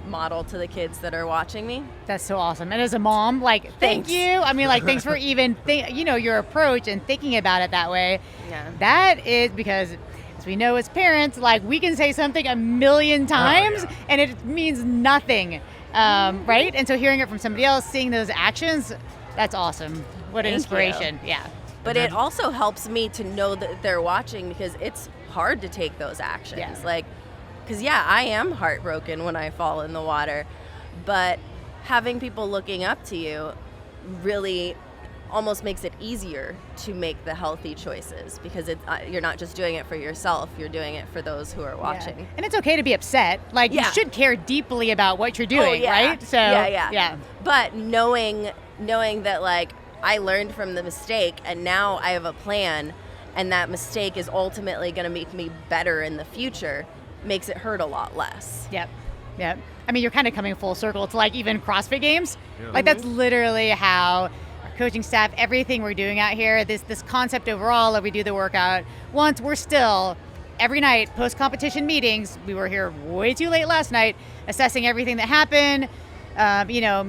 [SPEAKER 3] model to the kids that are watching me.
[SPEAKER 1] That's so awesome. And as a mom, thank
[SPEAKER 3] Thanks.
[SPEAKER 1] you. I mean, thanks for even, your approach and thinking about it that way.
[SPEAKER 3] Yeah.
[SPEAKER 1] That is because, as we know as parents, we can say something a million times and it means nothing, right? And so hearing it from somebody else, seeing those actions, that's awesome. What an
[SPEAKER 3] Thank
[SPEAKER 1] inspiration.
[SPEAKER 3] you.
[SPEAKER 1] Yeah.
[SPEAKER 3] But it also helps me to know that they're watching, because it's hard to take those actions.
[SPEAKER 1] Yeah.
[SPEAKER 3] Because I am heartbroken when I fall in the water, but having people looking up to you really almost makes it easier to make the healthy choices, because you're not just doing it for yourself, you're doing it for those who are watching.
[SPEAKER 1] Yeah. And it's okay to be upset. You should care deeply about what you're doing, right? So
[SPEAKER 3] yeah. But knowing that I learned from the mistake and now I have a plan, and that mistake is ultimately going to make me better in the future, makes it hurt a lot less.
[SPEAKER 1] Yep. I mean, you're kind of coming full circle to even CrossFit Games.
[SPEAKER 2] Yeah.
[SPEAKER 1] That's literally how our coaching staff, everything we're doing out here, this concept overall of we do the workout once, we're still every night post-competition meetings. We were here way too late last night assessing everything that happened,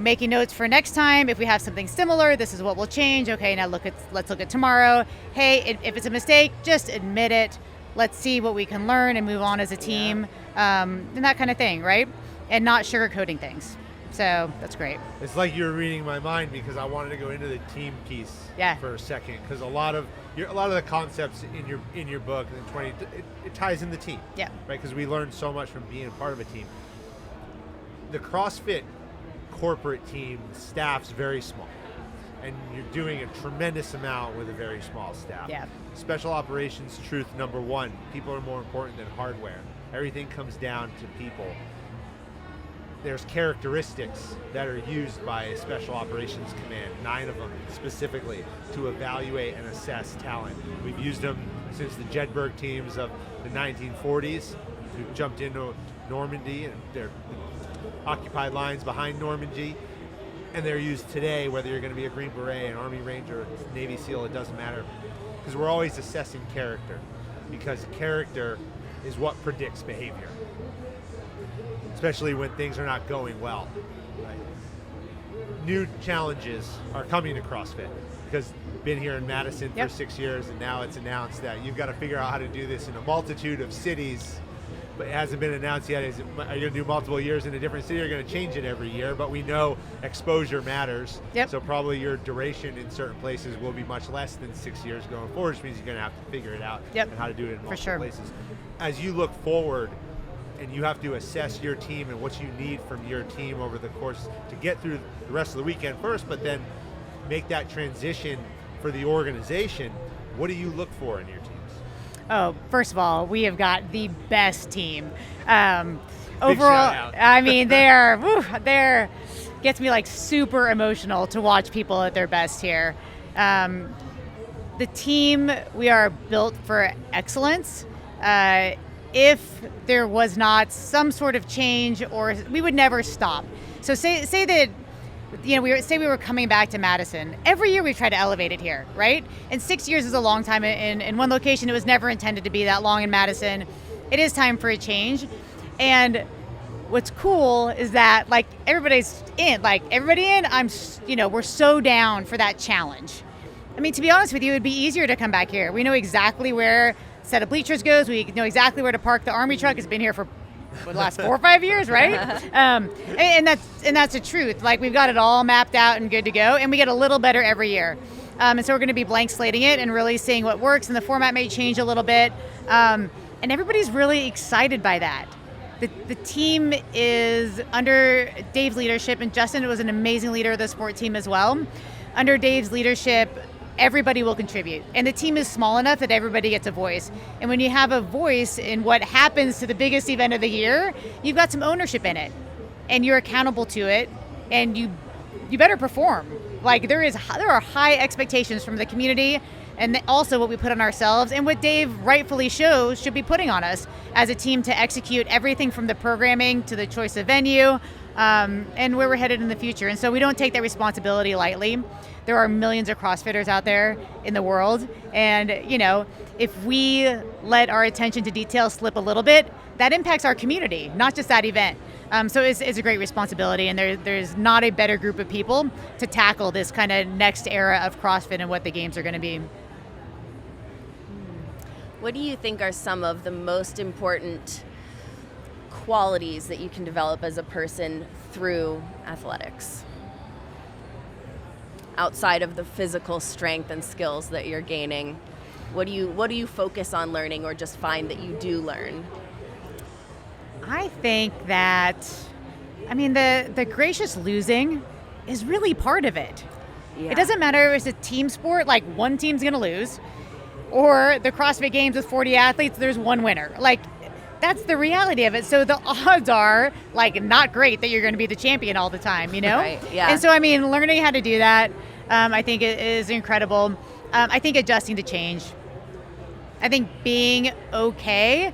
[SPEAKER 1] making notes for next time. If we have something similar, this is what we'll change. Okay, now let's look at tomorrow. Hey, if it's a mistake, just admit it. Let's see what we can learn and move on as a team, and that kind of thing, right? And not sugarcoating things. So that's great.
[SPEAKER 2] It's like you were reading my mind, because I wanted to go into the team piece for a second, because a lot of the concepts in your book in 20 it ties in the team.
[SPEAKER 1] Yeah.
[SPEAKER 2] Right, because we learned so much from being a part of a team. The CrossFit corporate team staff's very small, and you're doing a tremendous amount with a very small staff.
[SPEAKER 1] Yeah.
[SPEAKER 2] Special operations truth number one: people are more important than hardware. Everything comes down to people. There's characteristics that are used by a special operations command, 9 of them specifically, to evaluate and assess talent. We've used them since the Jedburgh teams of the 1940s, who jumped into Normandy, and they're occupied lines behind Normandy, and they're used today, whether you're going to be a Green Beret, an Army Ranger, Navy SEAL, it doesn't matter, because we're always assessing character, because character is what predicts behavior, especially when things are not going well. Right? New challenges are coming to CrossFit, because I've been here in Madison for 6 years, and now it's announced that you've got to figure out how to do this in a multitude of cities, but it hasn't been announced yet. Are you going to do multiple years in a different city? Or are you going to change it every year? But we know exposure matters, so probably your duration in certain places will be much less than 6 years going forward, which means you're going to have to figure it out and how to do it in multiple places. As you look forward, and you have to assess your team and what you need from your team over the course to get through the rest of the weekend first, but then make that transition for the organization, what do you look for in your teams?
[SPEAKER 1] Oh, first of all, we have got the best team. Overall, I mean, they're gets me like super emotional to watch people at their best here. The team, we are built for excellence. If there was not some sort of change, or we would never stop. So say that, we were coming back to Madison. Every year we've tried to elevate it here, right? And 6 years is a long time in one location. It was never intended to be that long in Madison. It is time for a change. And what's cool is that everybody's in, we're so down for that challenge. I mean, to be honest with you, it'd be easier to come back here. We know exactly where set of bleachers goes. We know exactly where to park the Army truck. It's been here for the last 4 or 5 years, right? And that's the truth. We've got it all mapped out and good to go, and we get a little better every year. And so we're going to be blank slating it and really seeing what works, and the format may change a little bit. And everybody's really excited by that. The team is under Dave's leadership, and Justin was an amazing leader of the sport team as well. Under Dave's leadership, everybody will contribute. And the team is small enough that everybody gets a voice. And when you have a voice in what happens to the biggest event of the year, you've got some ownership in it. And you're accountable to it. And you better perform. There are high expectations from the community, and also what we put on ourselves, and what Dave rightfully should be putting on us as a team to execute everything from the programming to the choice of venue, and where we're headed in the future. And so we don't take that responsibility lightly. There are millions of CrossFitters out there in the world, and if we let our attention to detail slip a little bit, that impacts our community, not just that event. So it's a great responsibility, and there's not a better group of people to tackle this kind of next era of CrossFit and what the games are going to be.
[SPEAKER 3] What do you think are some of the most important qualities that you can develop as a person through athletics, outside of the physical strength and skills that you're gaining? What do you focus on learning, or just find that you do learn?
[SPEAKER 1] I think that, the gracious losing is really part of it. Yeah. It doesn't matter if it's a team sport, one team's going to lose, or the CrossFit Games with 40 athletes, there's one winner. That's the reality of it. So the odds are not great that you're going to be the champion all the time,
[SPEAKER 3] Right, yeah.
[SPEAKER 1] And so, learning how to do that, I think it is incredible. I think adjusting to change. I think being okay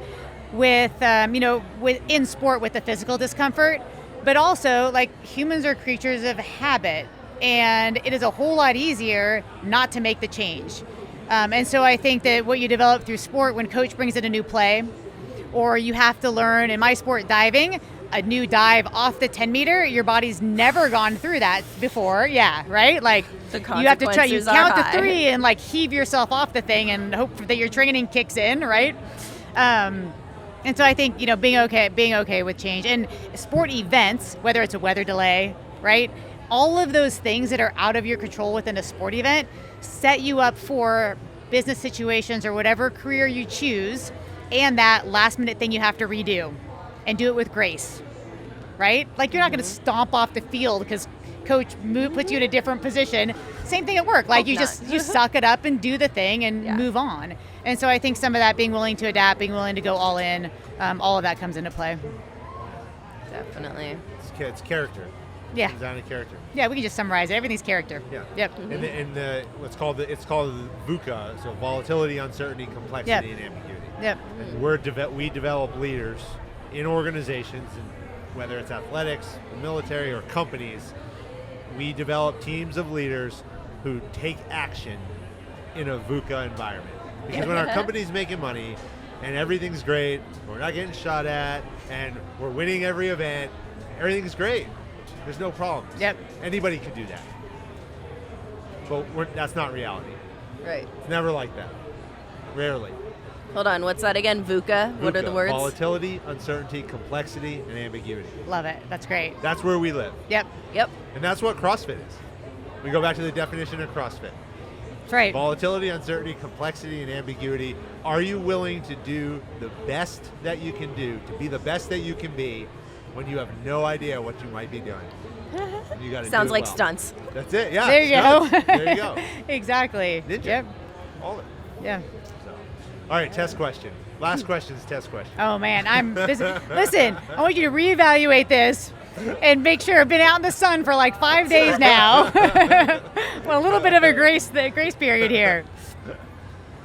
[SPEAKER 1] with, in sport with the physical discomfort, but also humans are creatures of habit, and it is a whole lot easier not to make the change. And so I think that what you develop through sport, when coach brings in a new play, or you have to learn, in my sport, diving, a new dive off the 10 meter, your body's never gone through that before. Yeah, right? You have to try, you count to 3 and heave yourself off the thing and hope that your training kicks in, right? And so I think, being okay with change, and sport events, whether it's a weather delay, right? All of those things that are out of your control within a sport event set you up for business situations or whatever career you choose, and that last minute thing you have to redo, and do it with grace, right? Like, you're not going to stomp off the field because coach puts you in a different position. Same thing at work. Like, you suck it up and do the thing and move on. And so I think some of that, being willing to adapt, being willing to go all in, all of that comes into play.
[SPEAKER 3] Definitely.
[SPEAKER 2] It's character.
[SPEAKER 1] Yeah.
[SPEAKER 2] It comes down to character.
[SPEAKER 1] Yeah, we can just summarize it. Everything's character.
[SPEAKER 2] Yeah.
[SPEAKER 1] Yep.
[SPEAKER 2] And it's called VUCA, so volatility, uncertainty, complexity, and ambiguity.
[SPEAKER 1] Yep.
[SPEAKER 2] And we develop leaders in organizations, and whether it's athletics, the military, or companies. We develop teams of leaders who take action in a VUCA environment. Because when our company's making money and everything's great, we're not getting shot at, and we're winning every event, everything's great. There's no problems.
[SPEAKER 1] Yep.
[SPEAKER 2] Anybody could do that. But that's not reality.
[SPEAKER 3] Right.
[SPEAKER 2] It's never like that. Rarely.
[SPEAKER 3] Hold on, what's that again? VUCA? What are the words?
[SPEAKER 2] Volatility, uncertainty, complexity, and ambiguity.
[SPEAKER 1] Love it. That's great.
[SPEAKER 2] That's where we live.
[SPEAKER 1] Yep.
[SPEAKER 2] And that's what CrossFit is. We go back to the definition of CrossFit.
[SPEAKER 1] That's right.
[SPEAKER 2] Volatility, uncertainty, complexity, and ambiguity. Are you willing to do the best that you can do, to be the best that you can be, when you have no idea what you might be doing? You got to
[SPEAKER 3] Sounds
[SPEAKER 2] do it
[SPEAKER 3] like
[SPEAKER 2] well.
[SPEAKER 3] stunts.
[SPEAKER 2] That's it. Yeah.
[SPEAKER 1] There you go.
[SPEAKER 2] There you go.
[SPEAKER 1] Exactly.
[SPEAKER 2] Ninja.
[SPEAKER 1] Yep.
[SPEAKER 2] All of it.
[SPEAKER 1] Yeah.
[SPEAKER 2] So. All right. Test question. Last question is test question.
[SPEAKER 1] Oh man, listen, I want you to reevaluate this and make sure I've been out in the sun for like 5 days now. Well, a little bit of a grace period here.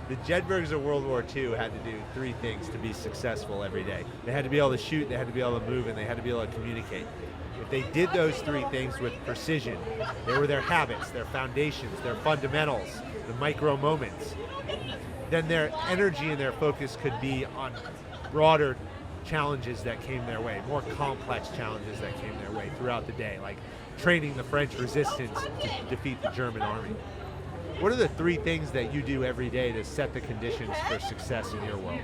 [SPEAKER 2] The Jedburghs of World War II had to do 3 things to be successful every day. They had to be able to shoot, they had to be able to move, and they had to be able to communicate. If they did those 3 things with precision, they were their habits, their foundations, their fundamentals, the micro moments, then their energy and their focus could be on broader challenges that came their way, more complex challenges that came their way throughout the day, like training the French resistance to defeat the German army. What are the 3 things that you do every day to set the conditions for success in your world?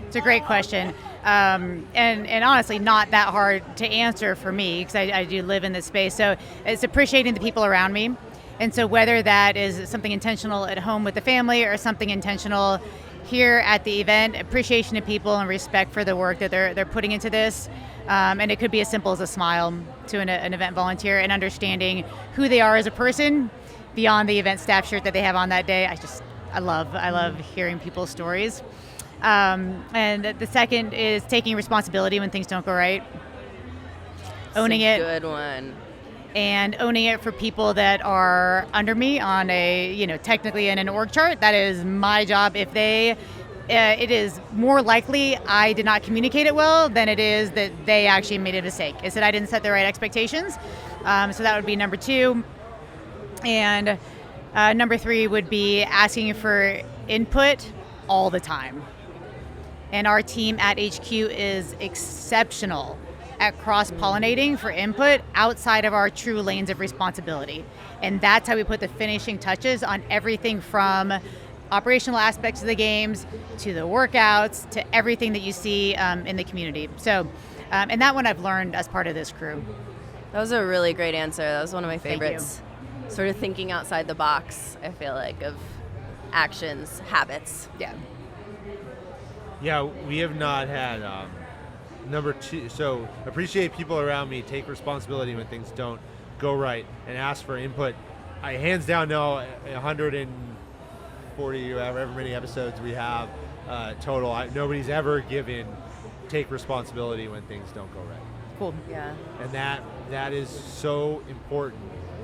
[SPEAKER 1] It's a great question, and honestly not that hard to answer for me, because I do live in this space. So it's appreciating the people around me. And so whether that is something intentional at home with the family or something intentional here at the event, appreciation of people and respect for the work that they're putting into this. And it could be as simple as a smile to an event volunteer, and understanding who they are as a person beyond the event staff shirt that they have on that day. I love hearing people's stories. And the second is taking responsibility when things don't go right. Owning it.
[SPEAKER 3] Good one.
[SPEAKER 1] And owning it for people that are under me on a, technically in an org chart. That is my job. If it is more likely I did not communicate it well than it is that they actually made a mistake. It's that I didn't set the right expectations. So that would be number 2. And number 3 would be asking for input all the time. And our team at HQ is exceptional at cross-pollinating for input outside of our true lanes of responsibility. And that's how we put the finishing touches on everything from operational aspects of the games to the workouts to everything that you see in the community. So, and that one I've learned as part of this crew.
[SPEAKER 3] That was a really great answer. That was one of my
[SPEAKER 1] Thank
[SPEAKER 3] favorites. Sort of thinking outside the box, I feel like, of actions, habits.
[SPEAKER 2] Yeah, we have not had number 2. So appreciate people around me, take responsibility when things don't go right, and ask for input. I hands down know 140, however many episodes we have total. Nobody's ever given take responsibility when things don't go right.
[SPEAKER 1] Cool.
[SPEAKER 3] Yeah.
[SPEAKER 2] And that is so important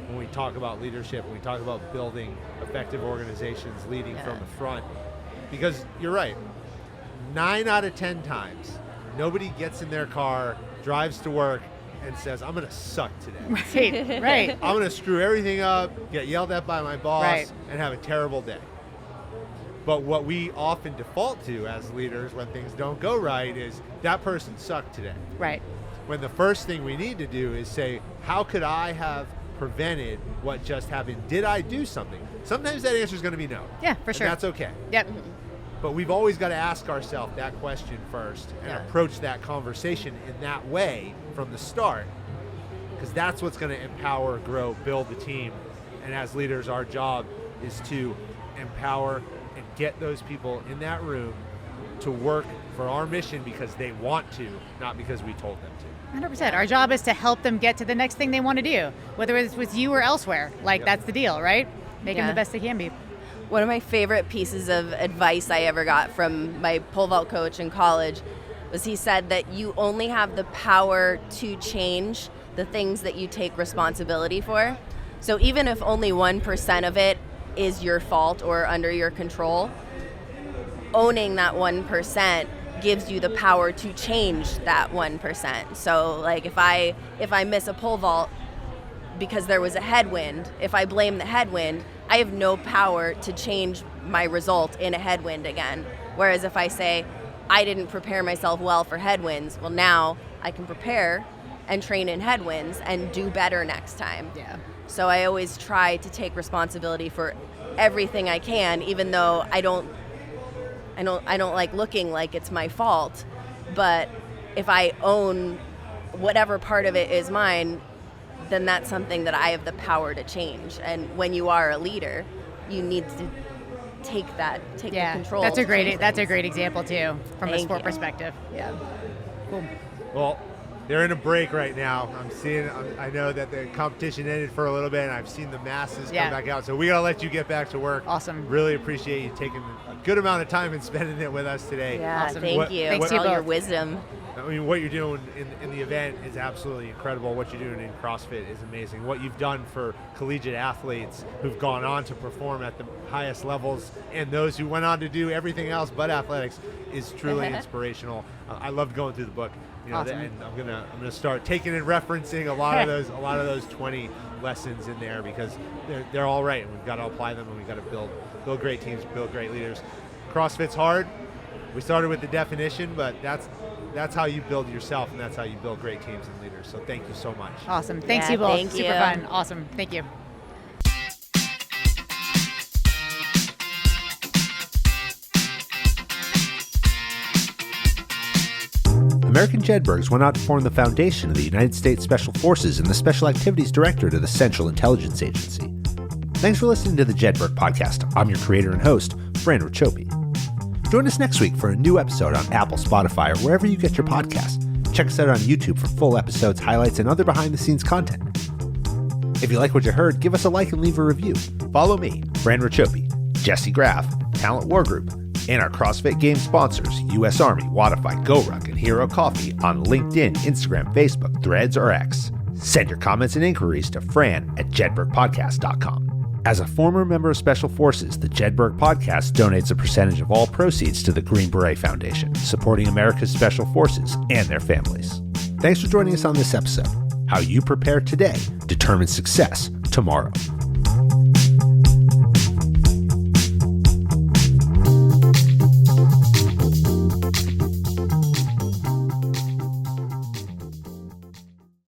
[SPEAKER 2] when we talk about leadership, when we talk about building effective organizations, leading from the front. Because you're right, 9 out of 10 times, nobody gets in their car, drives to work, and says, I'm going to suck today.
[SPEAKER 1] Right.
[SPEAKER 2] I'm going to screw everything up, get yelled at by my boss, and have a terrible day. But what we often default to as leaders when things don't go right is, that person sucked today.
[SPEAKER 1] Right.
[SPEAKER 2] When the first thing we need to do is say, how could I have prevented what just happened? Did I do something? Sometimes that answer is going to be no.
[SPEAKER 1] Yeah, for sure.
[SPEAKER 2] And that's okay.
[SPEAKER 1] Yep.
[SPEAKER 2] But we've always got to ask ourselves that question first and approach that conversation in that way from the start, because that's what's going to empower, grow, build the team. And as leaders, our job is to empower and get those people in that room to work for our mission because they want to, not because we told them to.
[SPEAKER 1] 100%. Our job is to help them get to the next thing they want to do, whether it's with you or elsewhere. Like, that's the deal, right? Make them the best they can be.
[SPEAKER 3] One of my favorite pieces of advice I ever got from my pole vault coach in college was he said that you only have the power to change the things that you take responsibility for. So even if only 1% of it is your fault or under your control, owning that 1% gives you the power to change that 1%. So like if I miss a pole vault because there was a headwind, if I blame the headwind, I have no power to change my result in a headwind again. Whereas if I say, I didn't prepare myself well for headwinds, well now I can prepare and train in headwinds and do better next time.
[SPEAKER 1] Yeah.
[SPEAKER 3] So I always try to take responsibility for everything I can, even though I don't like looking like it's my fault. But if I own whatever part of it is mine, then that's something that I have the power to change. And when you are a leader, you need to take the control.
[SPEAKER 1] That's a great example too, from a sport perspective.
[SPEAKER 3] Yeah.
[SPEAKER 1] Cool.
[SPEAKER 2] Well, they're in a break right now. I know that the competition ended for a little bit, and I've seen the masses come back out. So we gotta let you get back to work.
[SPEAKER 1] Awesome.
[SPEAKER 2] Really appreciate you taking a good amount of time and spending it with us today.
[SPEAKER 3] Yeah,
[SPEAKER 1] awesome.
[SPEAKER 3] thank you
[SPEAKER 1] Thanks
[SPEAKER 3] for
[SPEAKER 1] to
[SPEAKER 3] all
[SPEAKER 1] you
[SPEAKER 3] your
[SPEAKER 1] both.
[SPEAKER 3] wisdom.
[SPEAKER 2] I mean, what you're doing in the event is absolutely incredible. What you're doing in CrossFit is amazing. What you've done for collegiate athletes who've gone on to perform at the highest levels and those who went on to do everything else but athletics is truly inspirational. I loved going through the book. You know,
[SPEAKER 1] Awesome.
[SPEAKER 2] and I'm gonna start taking and referencing a lot of those 20 lessons in there because they're all right, and we've got to apply them, and we've got to build great teams, build great leaders. CrossFit's hard. We started with the definition, but that's how you build yourself, and that's how you build great teams and leaders. So thank you so much.
[SPEAKER 1] Awesome. Thanks
[SPEAKER 3] Yeah,
[SPEAKER 1] you both.
[SPEAKER 3] thank
[SPEAKER 1] Super
[SPEAKER 3] you.
[SPEAKER 1] fun. Awesome. Thank you.
[SPEAKER 2] American Jedburghs went out to form the foundation of the United States Special Forces and the Special Activities Directorate of the Central Intelligence Agency. Thanks for listening to the Jedburgh Podcast. I'm your creator and host, Fran Racioppi. Join us next week for a new episode on Apple, Spotify, or wherever you get your podcasts. Check us out on YouTube for full episodes, highlights, and other behind-the-scenes content. If you like what you heard, give us a like and leave a review. Follow me, Fran Racioppi, Jesse Graff, Talent War Group, and our CrossFit Games sponsors, U.S. Army, Wodify, GoRuck, and Hero Coffee on LinkedIn, Instagram, Facebook, Threads, or X. Send your comments and inquiries to fran@jedburghpodcast.com. As a former member of Special Forces, the Jedburgh Podcast donates a percentage of all proceeds to the Green Beret Foundation, supporting America's Special Forces and their families. Thanks for joining us on this episode. How you prepare today determines success tomorrow.